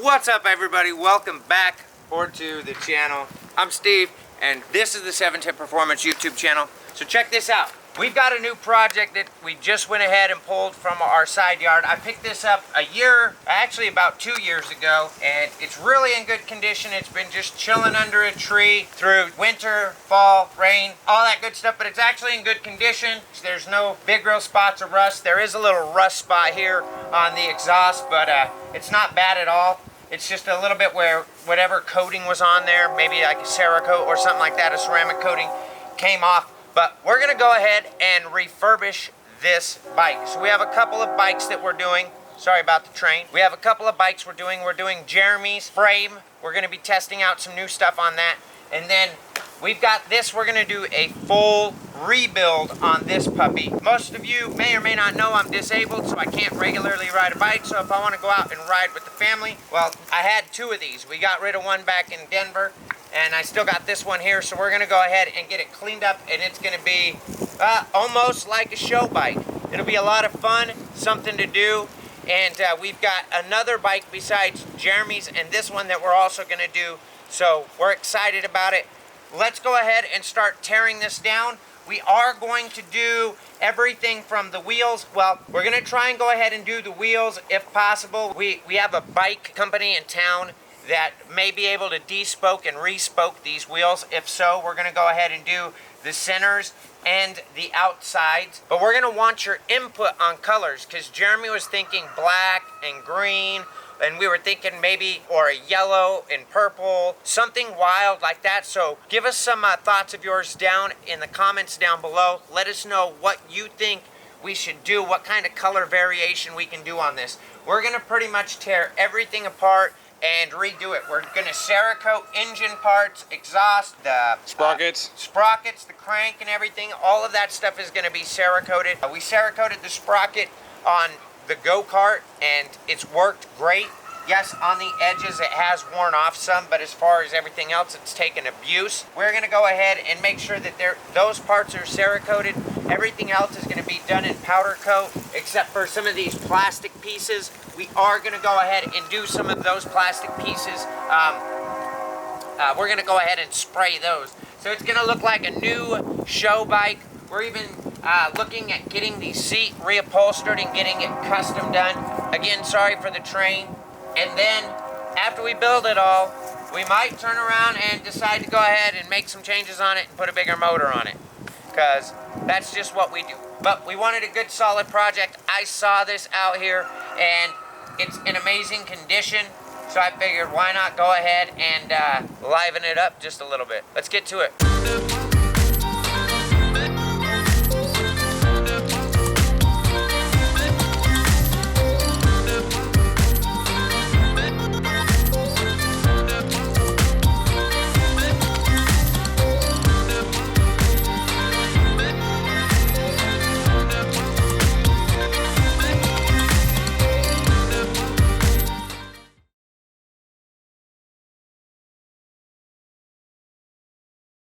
What's up, everybody? Welcome back to the channel. I'm Steve, and this is the 710 Performance YouTube channel. So check this out. We've got a new project that we just went ahead and pulled from our side yard. I picked this up actually about 2 years ago, and it's really in good condition. It's been just chilling under a tree through winter, fall, rain, all that good stuff, but it's actually in good condition. There's no big real spots of rust. There is a little rust spot here on the exhaust, but it's not bad at all. It's just a little bit where whatever coating was on there, maybe like a Cerakote or something like that, a ceramic coating, came off. But we're gonna go ahead and refurbish this bike. So we have a couple of bikes that we're doing. Sorry about the train. We have a couple of bikes we're doing. We're doing Jeremy's frame. We're gonna be testing out some new stuff on that. And then we've got this, we're gonna do a full rebuild on this puppy. Most of you may or may not know I'm disabled, so I can't regularly ride a bike. So if I wanna go out and ride with the family, well, I had 2 of these. We got rid of one back in Denver, and I still got this one here. So we're gonna go ahead and get it cleaned up, and it's gonna be almost like a show bike. It'll be a lot of fun, something to do. And we've got another bike besides Jeremy's and this one that we're also gonna do. So we're excited about it. Let's go ahead and start tearing this down. We are going to do everything from the wheels. Well, we're gonna try and go ahead and do the wheels if possible. We have a bike company in town that may be able to de-spoke and re-spoke these wheels. If so, we're gonna go ahead and do the centers and the outsides. But we're gonna want your input on colors, because Jeremy was thinking black and green, and we were thinking maybe, or a yellow and purple, something wild like that. So give us some thoughts of yours down in the comments down below. Let us know what you think we should do, what kind of color variation we can do on this. We're gonna pretty much tear everything apart and redo it. We're gonna Cerakote engine parts, exhaust, the sprockets, the crank and everything. All of that stuff is gonna be Cerakoted. We Cerakoted the sprocket on the go-kart, and it's worked great. Yes, on the edges it has worn off some, but as far as everything else, it's taken abuse. We're gonna go ahead and make sure that those parts are Cerakoted. Everything else is gonna be done in powder coat, except for some of these plastic pieces. We are gonna go ahead and do some of those plastic pieces. We're gonna go ahead and spray those. So it's gonna look like a new show bike. We're even looking at getting the seat reupholstered and getting it custom done. Again, sorry for the train. And then after we build it all, we might turn around and decide to go ahead and make some changes on it and put a bigger motor on it, because that's just what we do. But we wanted a good solid project. I saw this out here and it's in amazing condition, so I figured why not go ahead and liven it up just a little bit. Let's get to it.